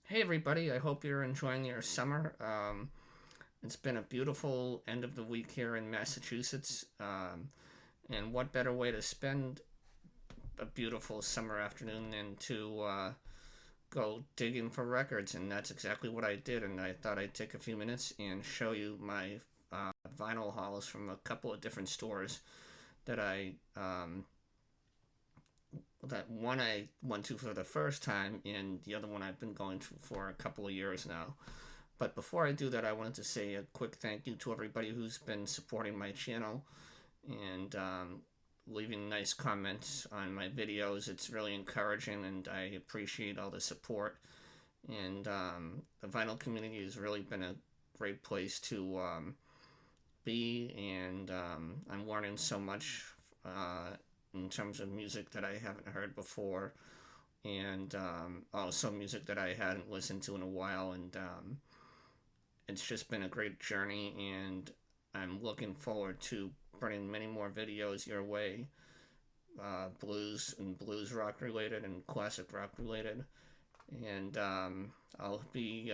Hey everybody, I hope you're enjoying your summer. It's been a beautiful end of the week here in Massachusetts. And what better way to spend a beautiful summer afternoon than to go digging for records? And that's exactly what I did. And I thought I'd take a few minutes and show you my vinyl hauls from a couple of different stores that that one I went to for the first time, and the other one I've been going to for a couple of years now. But before I do that, I wanted to say a quick thank you to everybody who's been supporting my channel and leaving nice comments on my videos. It's really encouraging, and I appreciate all the support. And the vinyl community has really been a great place to be, and I'm learning so much in terms of music that I haven't heard before, and also music that I hadn't listened to in a while. And it's just been a great journey, and I'm looking forward to bringing many more videos your way, blues and blues rock related and classic rock related. And I'll be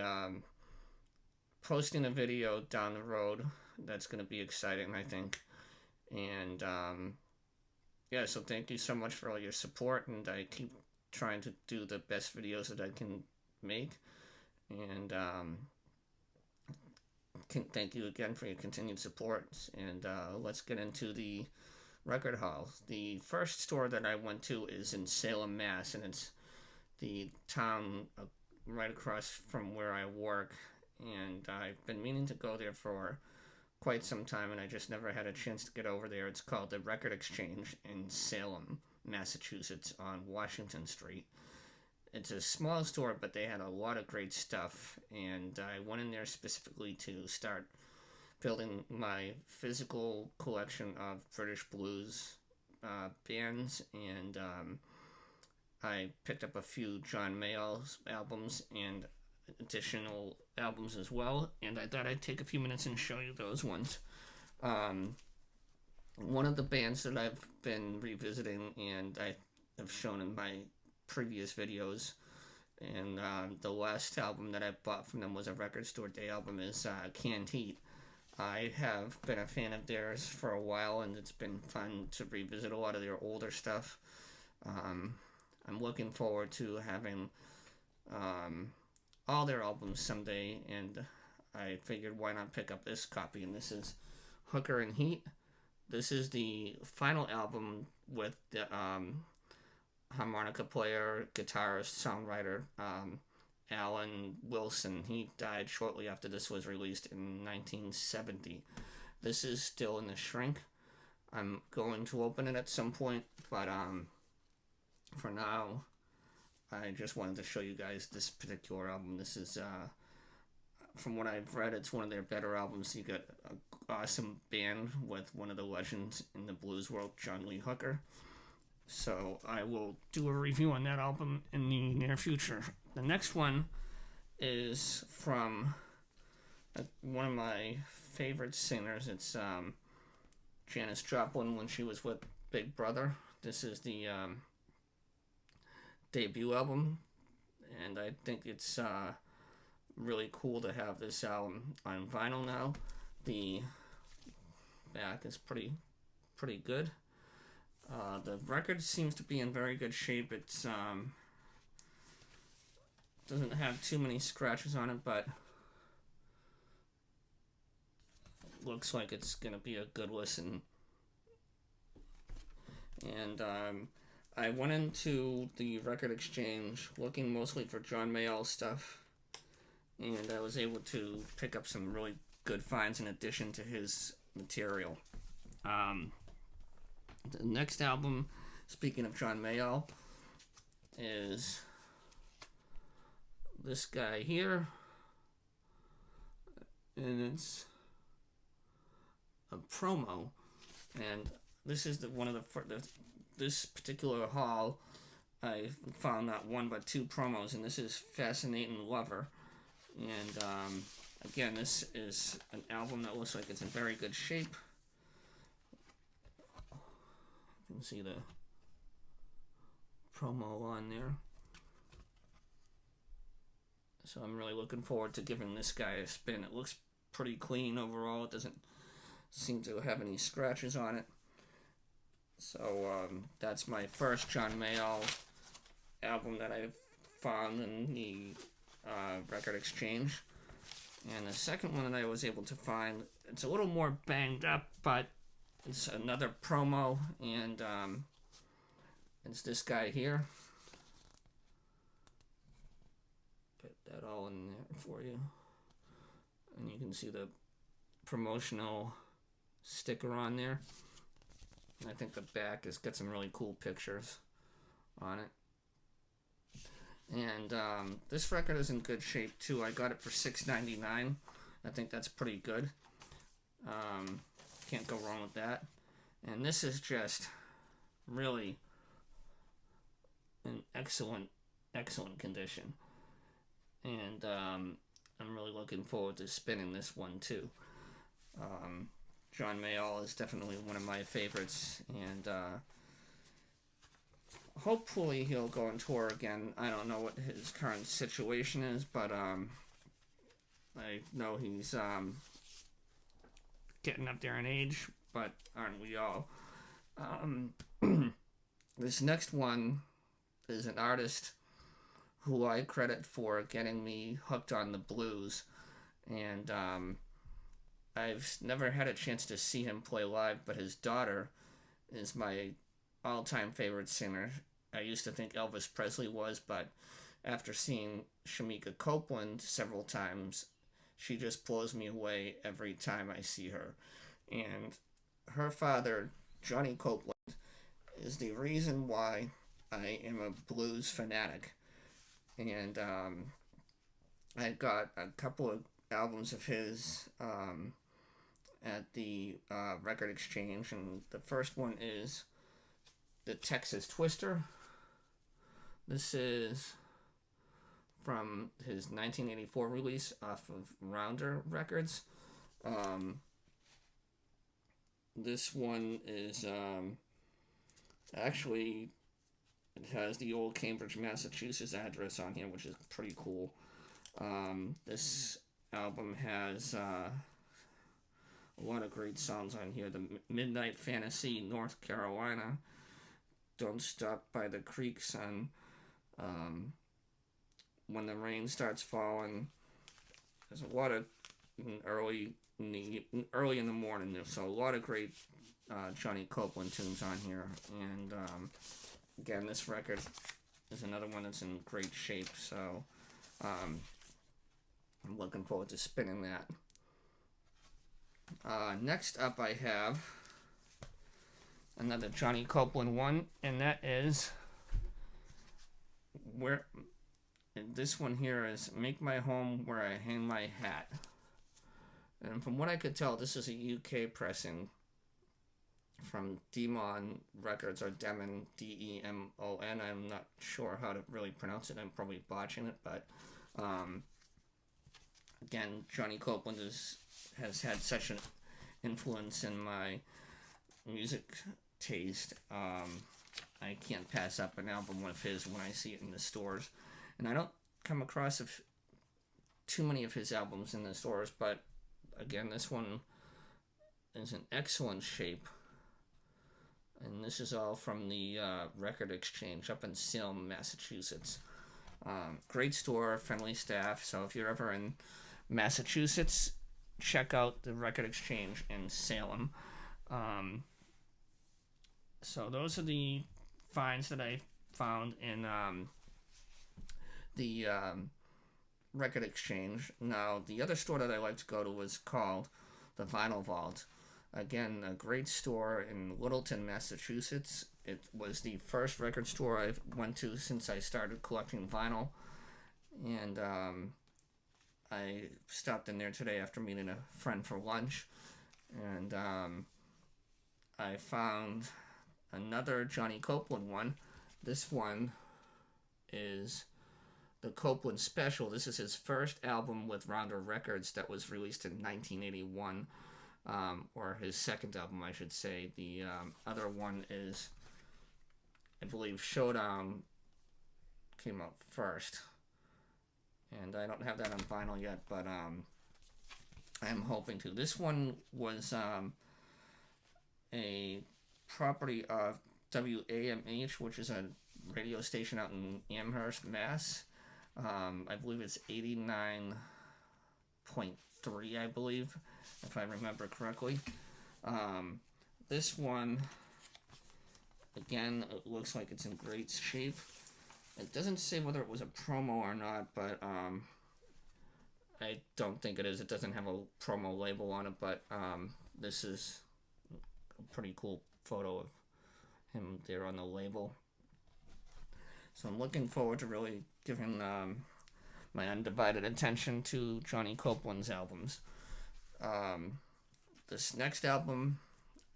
posting a video down the road that's going to be exciting, I think. And yeah, so thank you so much for all your support, and I keep trying to do the best videos that I can make. And thank you again for your continued support. And let's get into the record haul. The first store that I went to is in Salem, Mass, and it's the town right across from where I work. And I've been meaning to go there for quite some time, and I just never had a chance to get over there. It's called the Record Exchange in Salem, Massachusetts, on Washington Street. It's a small store, but they had a lot of great stuff, and I went in there specifically to start building my physical collection of British blues bands, and I picked up a few John Mayall's albums and additional albums as well, and I thought I'd take a few minutes and show you those ones. One of the bands that I've been revisiting and I have shown in my previous videos, and the last album that I bought from them was a Record Store Day album, is Canned Heat. I have been a fan of theirs for a while, and it's been fun to revisit a lot of their older stuff. I'm looking forward to having all their albums someday, and I figured why not pick up this copy, and this is Hooker and Heat. This is the final album with the harmonica player, guitarist, songwriter Alan Wilson. He died shortly after this was released in 1970. This is still in the shrink. I'm going to open it at some point, but for now, I just wanted to show you guys this particular album. This is, from what I've read, it's one of their better albums. You got an awesome band with one of the legends in the blues world, John Lee Hooker. So I will do a review on that album in the near future. The next one is from one of my favorite singers. It's Janice Joplin when she was with Big Brother. This is the debut album, and I think it's really cool to have this album on vinyl now. The back is pretty good. The record seems to be in very good shape. It's doesn't have too many scratches on it, but looks like it's gonna be a good listen. And I went into the Record Exchange looking mostly for John Mayall stuff, and I was able to pick up some really good finds in addition to his material. The next album, speaking of John Mayall, is this guy here, and it's a promo, and this is one of the this particular haul. I found not one but two promos, and this is Fascinating Lover. And again, this is an album that looks like it's in very good shape. You can see the promo on there. So I'm really looking forward to giving this guy a spin. It looks pretty clean overall. It doesn't seem to have any scratches on it. So that's my first John Mayall album that I've found in the Record Exchange. And the second one that I was able to find, it's a little more banged up, but it's another promo, and it's this guy here. Get that all in there for you. And you can see the promotional sticker on there. And I think the back has got some really cool pictures on it. And this record is in good shape too. I got it for $6.99. I think that's pretty good. Can't go wrong with that. And this is just really in excellent condition. And I'm really looking forward to spinning this one too. John Mayall is definitely one of my favorites, and hopefully he'll go on tour again. I don't know what his current situation is, but I know he's getting up there in age, but aren't we all? This next one is an artist who I credit for getting me hooked on the blues, and I've never had a chance to see him play live, but his daughter is my all-time favorite singer. I used to think Elvis Presley was, but after seeing Shamika Copeland several times, she just blows me away every time I see her. And her father, Johnny Copeland, is the reason why I am a blues fanatic. And I got a couple of albums of his at the Record Exchange, and the first one is the Texas Twister. This is from his 1984 release off of Rounder Records. This one is actually, it has the old Cambridge, Massachusetts address on here, which is pretty cool. This album has a lot of great songs on here. The Midnight Fantasy, North Carolina, Don't Stop by the Creek, Son, When the Rain Starts Falling. There's a lot of early in the morning, so a lot of great Johnny Copeland tunes on here. And again, this record is another one that's in great shape, so I'm looking forward to spinning that. Next up I have another Johnny Copeland one, and that is this one here is Make My Home Where I Hang My Hat. And from what I could tell, this is a UK pressing from Demon Records, or Demon, D-E-M-O-N. I'm not sure how to really pronounce it. I'm probably botching it, but again, Johnny Copeland has had such an influence in my music taste. I can't pass up an album of his when I see it in the stores. And I don't come across too many of his albums in the stores, but again, this one is in excellent shape. And this is all from the Record Exchange up in Salem, Massachusetts. Great store, friendly staff. So if you're ever in Massachusetts, check out the Record Exchange in Salem. So those are the finds that I found in the Record Exchange. Now, the other store that I like to go to is called the Vinyl Vault. Again, a great store in Littleton, Massachusetts. It was the first record store I went to since I started collecting vinyl. And I stopped in there today after meeting a friend for lunch. And I found another Johnny Copeland one. This one is the Copeland Special. This is his first album with Rounder Records that was released in 1981. Or his second album, I should say. The other one is, I believe, Showdown came out first. and I don't have that on vinyl yet, but I am hoping to. This one was a property of WAMH, which is a radio station out in Amherst, Mass. I believe it's 89.3, I believe, if I remember correctly. This one, again, it looks like it's in great shape. It doesn't say whether it was a promo or not, but I don't think it is. It doesn't have a promo label on it, but this is a pretty cool photo of him there on the label. So I'm looking forward to really giving my undivided attention to Johnny Copland's albums. This next album,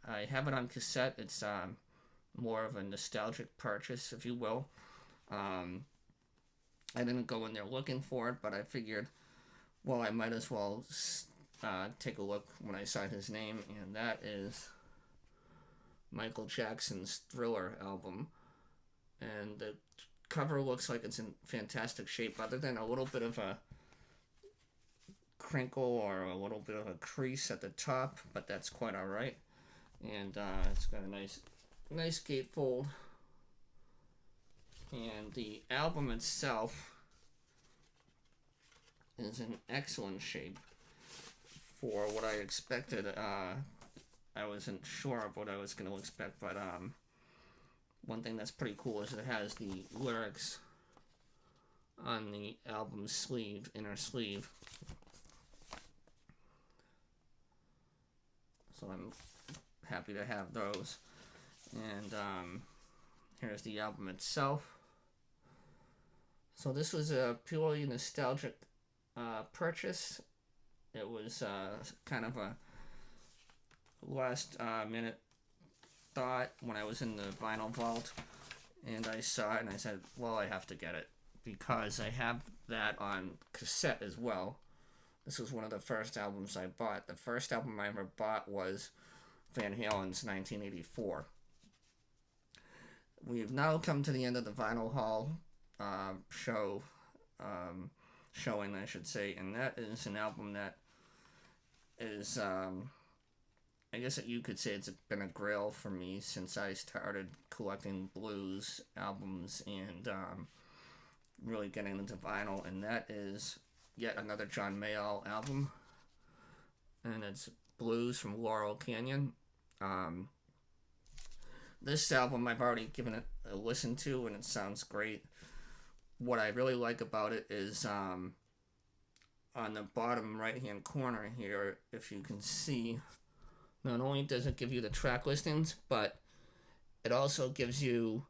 I have it on cassette. It's more of a nostalgic purchase, if you will. I didn't go in there looking for it, but I figured, well, I might as well take a look when I saw his name, and that is Michael Jackson's Thriller album. And the cover looks like it's in fantastic shape, other than a little bit of a crinkle or a little bit of a crease at the top, but that's quite alright. And it's got a nice gatefold. And the album itself is in excellent shape for what I expected. I wasn't sure of what I was going to expect, but one thing that's pretty cool is it has the lyrics on the album sleeve, inner sleeve. So I'm happy to have those. And here's the album itself. So this was a purely nostalgic purchase. It was kind of a last minute thought when I was in the vinyl vault, and I saw it and I said, well, I have to get it because I have that on cassette as well. This was one of the first albums I bought. The first album I ever bought was Van Halen's 1984. We've now come to the end of the vinyl haul showing, I should say, and that is an album that is, I guess that you could say it's been a grail for me since I started collecting blues albums and really getting into vinyl, and that is yet another John Mayall album, and it's Blues from Laurel Canyon. This album I've already given it a listen to, and it sounds great. What I really like about it is on the bottom right hand corner here, if you can see, not only does it give you the track listings, but it also gives you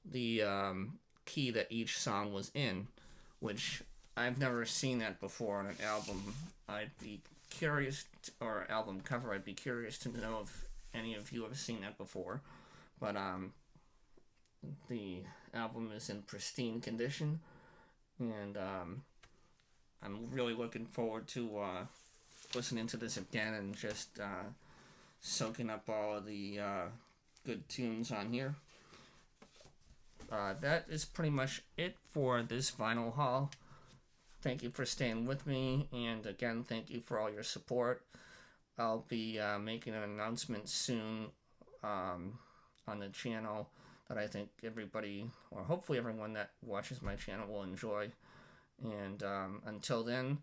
the key that each song was in, which I've never seen that before on an album. I'd be curious, or album cover, I'd be curious to know if any of you have seen that before. But the album is in pristine condition, and I'm really looking forward to listening to this again and just soaking up all of the good tunes on here. That is pretty much it for this vinyl haul. Thank you for staying with me, and again, thank you for all your support. I'll be making an announcement soon on the channel that I think everybody, or hopefully everyone that watches my channel, will enjoy. And until then,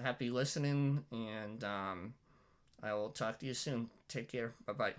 happy listening, and I will talk to you soon. Take care. Bye-bye.